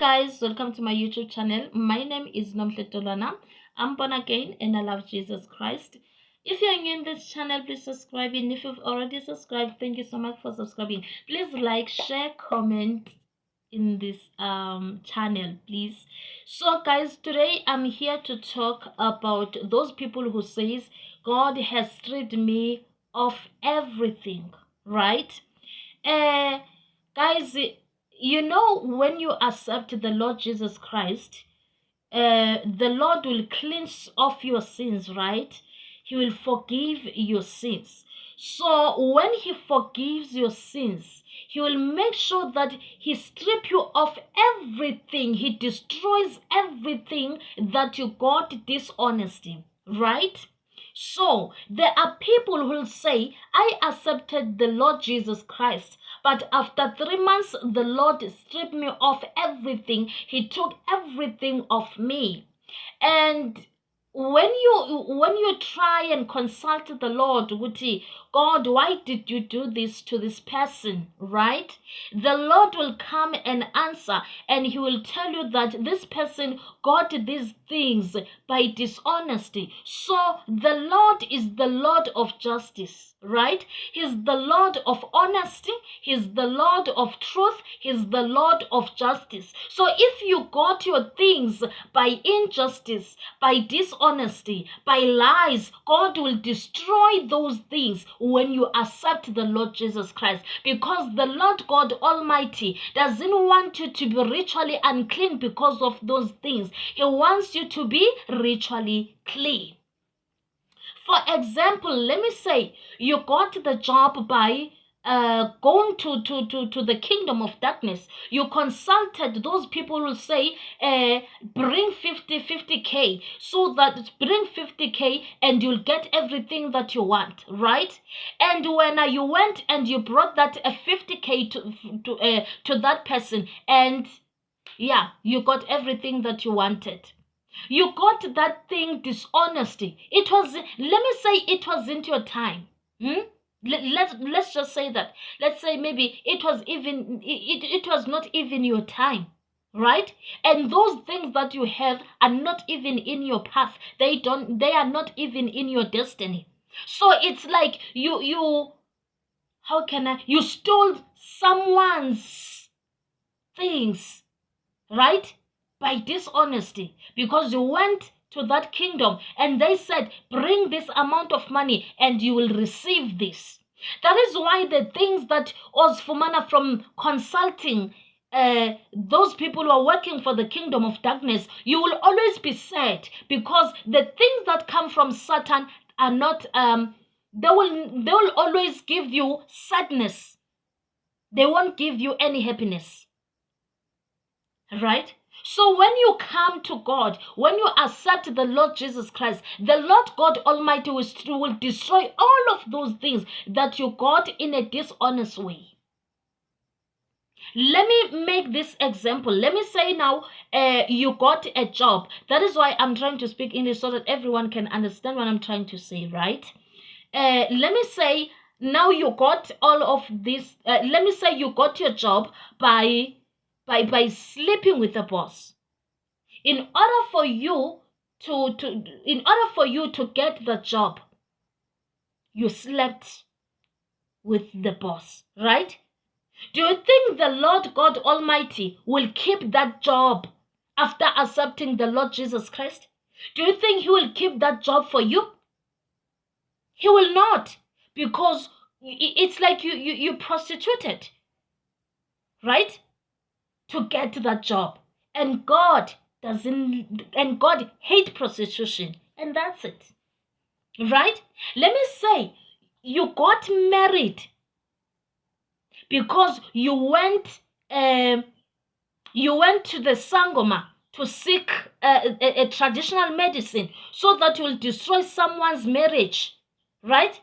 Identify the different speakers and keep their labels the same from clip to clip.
Speaker 1: Guys, welcome to my YouTube channel. My name is Nomhle Tolana. I'm born again and I love Jesus Christ. If you're new in this channel, please subscribe, and if you've already subscribed, thank you so much for subscribing. Please like, share, comment in this channel, please. So guys, today I'm here to talk about those people who says God has stripped me of everything, right? Guys, when you accept the Lord Jesus Christ, the Lord will cleanse off your sins, right? He will forgive your sins. So when he forgives your sins, he will make sure that he strips you of everything. He destroys everything that you got dishonesty, right? So there are people who will say, I accepted the Lord Jesus Christ, but after 3 months, the Lord stripped me of everything. He took everything of me. And when you try and consult the Lord, Guti, God, why did you do this to this person, right? The Lord will come and answer, and he will tell you that this person got these things by dishonesty. So the Lord is the Lord of justice, right? He's the Lord of honesty. He's the Lord of truth. He's the Lord of justice. So if you got your things by injustice, by dishonesty, by lies, God will destroy those things when you accept the Lord Jesus Christ, because the Lord God Almighty doesn't want you to be ritually unclean because of those things. He wants you to be ritually clean. For example, let me say you got the job by going to the kingdom of darkness. You consulted those people who say bring 50k, so that bring 50k and you'll get everything that you want, right? And when you went and you brought that 50k to that person, and yeah, you got everything that you wanted. You got that thing dishonesty. It was, let me say, it wasn't your time. Let's just say that. Let's say maybe it was not even your time, right? And those things that you have are not even in your path. They are not even in your destiny. So it's like you stole someone's things, right? By dishonesty, because you went to that kingdom and they said, bring this amount of money and you will receive this. That is why the things that Osfumana from consulting those people who are working for the kingdom of darkness, you will always be sad, because the things that come from Satan are not they will always give you sadness. They won't give you any happiness, right? So when you come to God, when you accept the Lord Jesus Christ, the Lord God Almighty will destroy all of those things that you got in a dishonest way. Let me make this example. Let me say now, you got a job. That is why I'm trying to speak English, so that everyone can understand what I'm trying to say, right? Let me say now you got all of this. Let me say you got your job by sleeping with the boss. In order for you to get the job, you slept with the boss, right? Do you think the Lord God Almighty will keep that job after accepting the Lord Jesus Christ? Do you think he will keep that job for you? He will not, because it's like you prostituted, right, to get that job. And God hates prostitution, and that's it, right? Let me say you got married because you went to the Sangoma to seek a traditional medicine, so that you will destroy someone's marriage, right?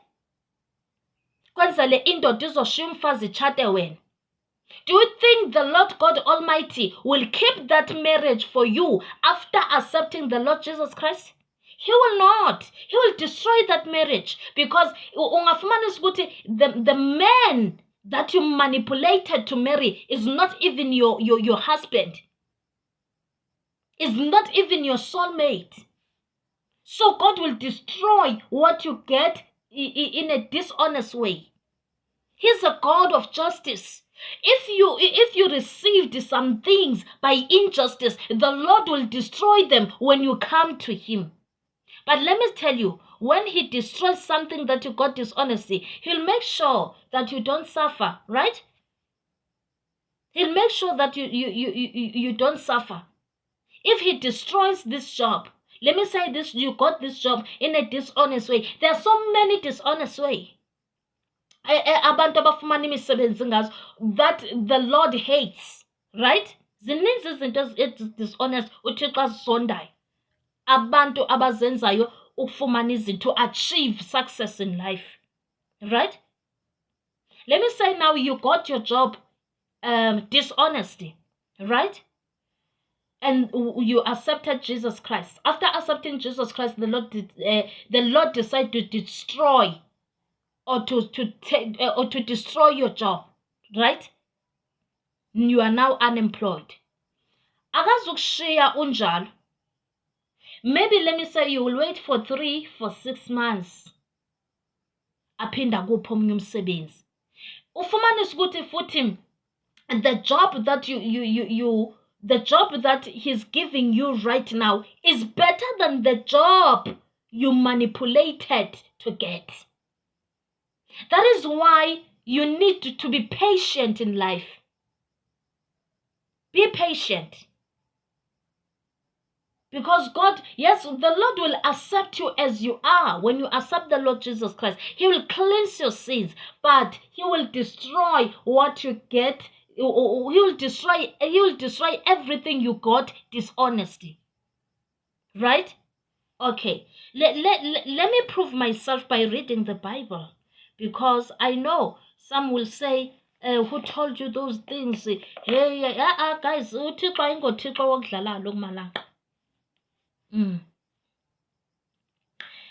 Speaker 1: Do you think the Lord God Almighty will keep that marriage for you after accepting the Lord Jesus Christ? He will not. He will destroy that marriage, because the man that you manipulated to marry is not even your husband. is not even your soulmate. So God will destroy what you get in a dishonest way. He's a God of justice. If you received some things by injustice, the Lord will destroy them when you come to him. But let me tell you, when he destroys something that you got dishonesty, he'll make sure that you don't suffer, right? He'll make sure that you don't suffer. If he destroys this job, let me say this, you got this job in a dishonest way. There are so many dishonest ways abantu abafumana imisebenzi ngazo that the Lord hates, right? Zininzi izinto dishonest uThixo azisondayo abantu abazenzayo ukufumana izinto, to achieve success in life, right? Let me say now you got your job dishonesty, right? And you accepted Jesus Christ. After accepting Jesus Christ, the Lord decided to destroy or to destroy your job, right? You are now unemployed. Akazukushiya unjalo. Maybe let me say you will wait for 6 months. Aphinda kuphi omunye umsebenzi. Ufumanise ukuthi futhi the job that the job that he's giving you right now is better than the job you manipulated to get. That is why you need to be patient in life. Be patient. Because God, yes, the Lord will accept you as you are. When you accept the Lord Jesus Christ, he will cleanse your sins, but he will destroy what you get. He will destroy everything you got dishonesty. Right? Okay. Let me prove myself by reading the Bible. Because I know some will say, who told you those things? Hey, guys, uThixo ayingoThixo wokudlala lo kumalanga.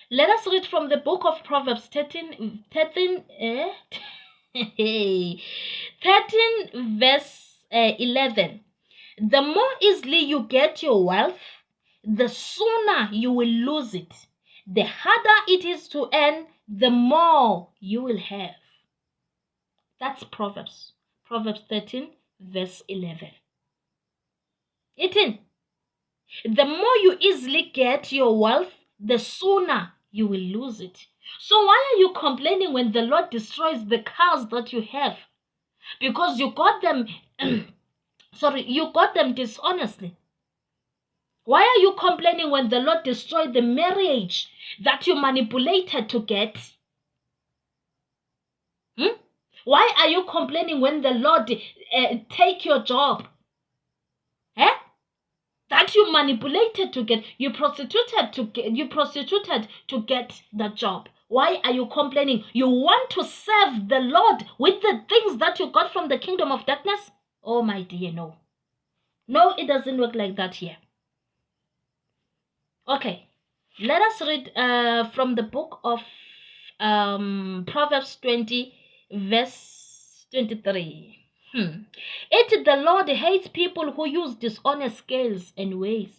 Speaker 1: Let us read from the book of Proverbs 13 verse 11. The more easily you get your wealth, the sooner you will lose it. The harder it is to earn, the more you will have. That's Proverbs 13 verse 11. 18. The more you easily get your wealth, the sooner you will lose it. So why are you complaining when the Lord destroys the cars that you have? Because you got them, you got them dishonestly. Why are you complaining when the Lord destroyed the marriage that you manipulated to get? Why are you complaining when the Lord take your job? That you manipulated to get, you prostituted to get that job. Why are you complaining? You want to serve the Lord with the things that you got from the kingdom of darkness? Oh my dear, no. No, it doesn't work like that here. Okay, let us read from the book of Proverbs 20 verse 23. The Lord hates people who use dishonest scales and weights.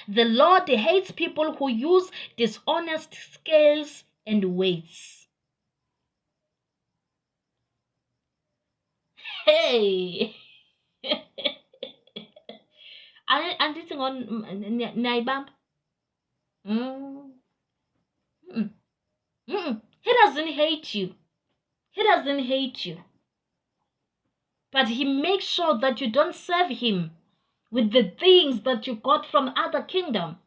Speaker 1: The Lord hates people who use dishonest scales and weights. Hey. Andithi niyayibamba. He doesn't hate you. He doesn't hate you. But he makes sure that you don't serve him with the things that you got from other kingdom.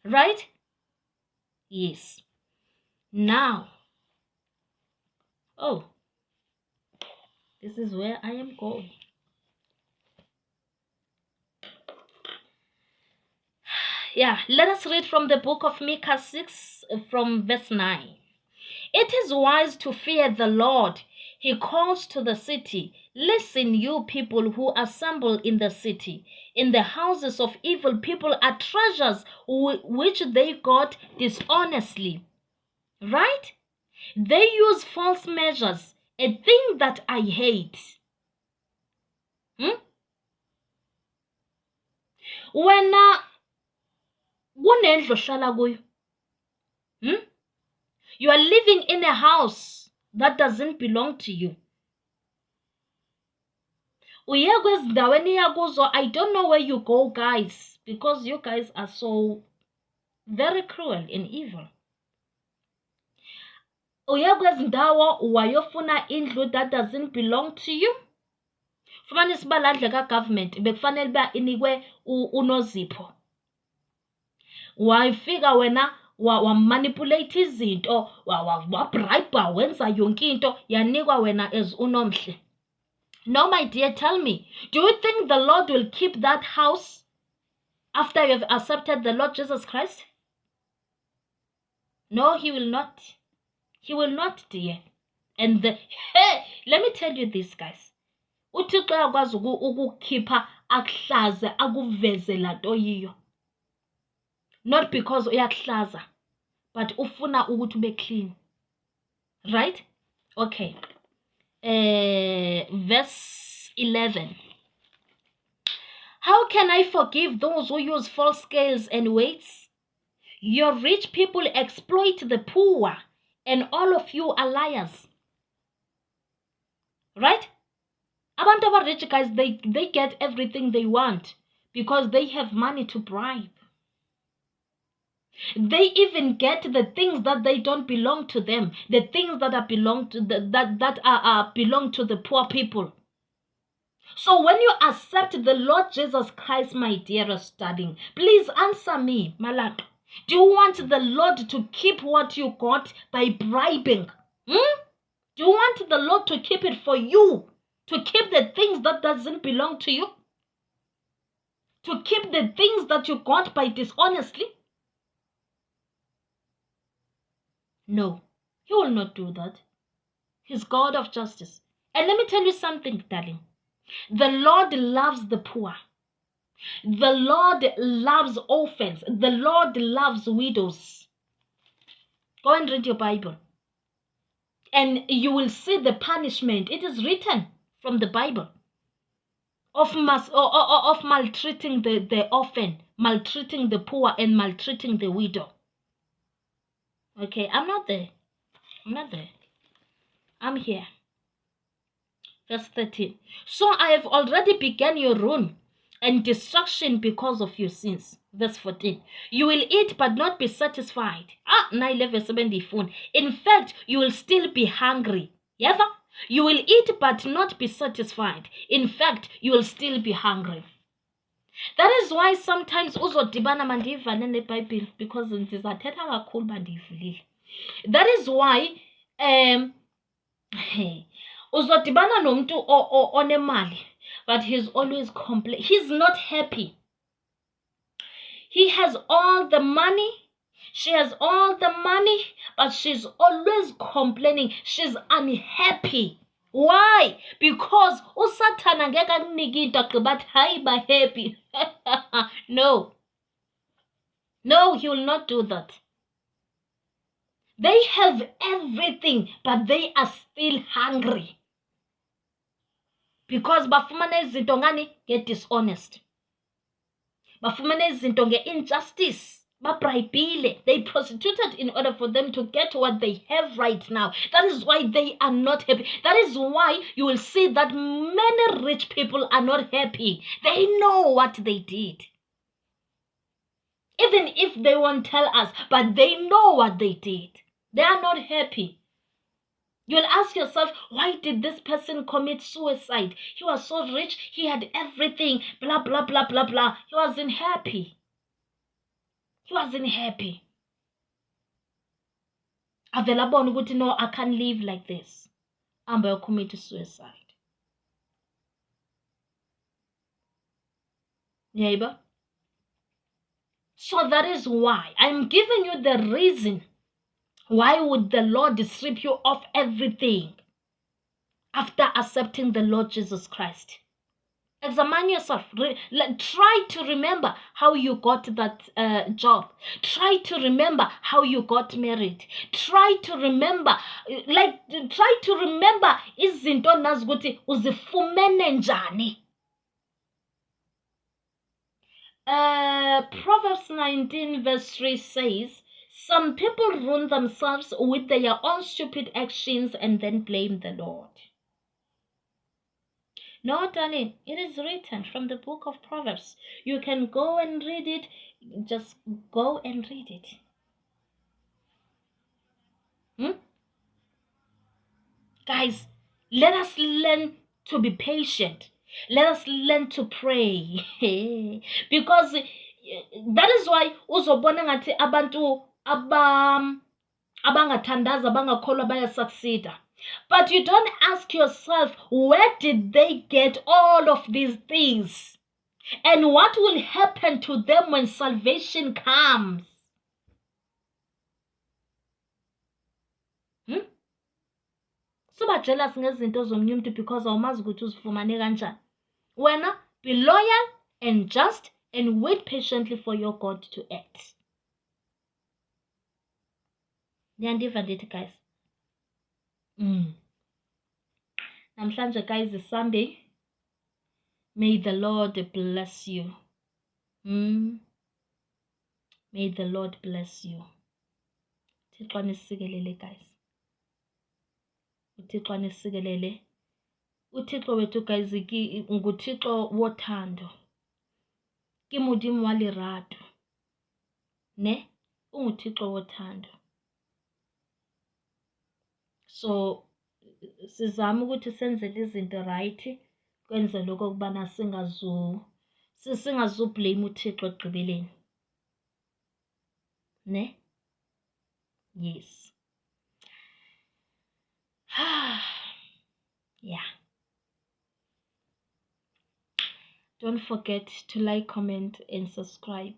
Speaker 1: Right? Yes. Now. Oh. This is where I am going. Yeah, let us read from the book of Micah 6 from verse 9. It is wise to fear the Lord. He calls to the city. Listen, you people who assemble in the city. In the houses of evil people are treasures which they got dishonestly. Right? They use false measures, a thing that I hate. Wena kunendlu ohlala kuyo. You are living in a house that doesn't belong to you. Uye kwezindaweni yakuzo, I don't know where you go, guys, because you guys are so very cruel and evil. Uye kwezindawo wayofuna indlu that doesn't belong to you. Fumana isibalandle ka-government bekufanele uba inikwe uNozipho. Wayifika wena wamanipulate izinto, wabribe, wenza yonke into, yanikwa wena as uNomhle. No, my dear, tell me, do you think the Lord will keep that house after you have accepted the Lord Jesus Christ? No, he will not. He will not, dear. And let me tell you this, guys. uThixo uyakwazi ukukhipha akuhlaze akuveze lanto yiyo. Not because uyakuhlaza, but ufuna ukuthi ube clean. Right? Okay. Verse 11. How can I forgive those who use false scales and weights? Your rich people exploit the poor, and all of you are liars. Right? Abantu aba rich guys, they get everything they want because they have money to bribe. They even get the things that they don't belong to them, the things that belong to belong to the poor people. So when you accept the Lord Jesus Christ, my dearest studying, please answer me, Malak. Do you want the Lord to keep what you got by bribing? Do you want the Lord to keep it for you? To keep the things that doesn't belong to you? To keep the things that you got by dishonestly? No, he will not do that. He's God of justice. And let me tell you something, darling. The Lord loves the poor. The Lord loves orphans. The Lord loves widows. Go and read your Bible. And you will see the punishment. It is written from the Bible of maltreating the orphan, maltreating the poor, and maltreating the widow. Okay, I'm not there. I'm here. Verse 13. So I have already begun your ruin and destruction because of your sins. Verse 14. You will eat but not be satisfied. In fact, you will still be hungry. Ever? You will eat but not be satisfied. In fact, you will still be hungry. That is why sometimes uzodibana mandivane neBhayibheli because ndizathetha kakhulu bandivulile. That is why uzodibana nomuntu onemali, but he's always complaining. He's not happy. He has all the money. She has all the money, but she's always complaining. She's unhappy. Why? Because uSathana ngeke akunike into but hayi ba happy. No, he will not do that. They have everything, but they are still hungry. Because bafumana izinto ngani get dishonest. Bafumana izinto nge-injustice. Babribile. They prostituted in order for them to get what they have right now. That is why they are not happy. That is why you will see that many rich people are not happy. They know what they did. Even if they won't tell us, but they know what they did. They are not happy. You'll ask yourself, why did this person commit suicide? He was so rich, he had everything, blah, blah, blah, blah, blah. He wasn't happy. Available ukuthi no, I can't live like this. I'm going to commit suicide. Neighbor? So that is why I'm giving you the reason. Why would the Lord strip you of everything after accepting the Lord Jesus Christ? Examine yourself. Try to remember how you got that job. Try to remember how you got married. Try to remember, izinto nazi ukuthi uzifumene njani. Proverbs 19 verse 3 says, some people ruin themselves with their own stupid actions and then blame the Lord. No, darling, it is written from the book of Proverbs. You can go and read it. Just go and read it. Guys, let us learn to be patient. Let us learn to pray. Because that is why uzobona ngathi abantu abangathandaza abangakholwa bayasucceeda. But you don't ask yourself, where did they get all of these things? And what will happen to them when salvation comes? Suba jealous ngezinto zomnye umuntu because awumazi ukuthi uzifumane kanjani. Wena, be loyal and just and wait patiently for your God to act. Niyandiva ndithi guys? Namhlanje guys is Sunday. May the Lord bless you. May the Lord bless you. Uthixo anisikelele guys. Uthixo anisikelele. Uthixo wethu guys nguThixo wothando. Ke modimo wa lerato. Ne? UnguThixo wothando. So sizama ukuthi senzele izinto right kwenzela ukubana singazublame uThixo ekugqibeleni. Ne? Yes. Yeah. Don't forget to like, comment, and subscribe.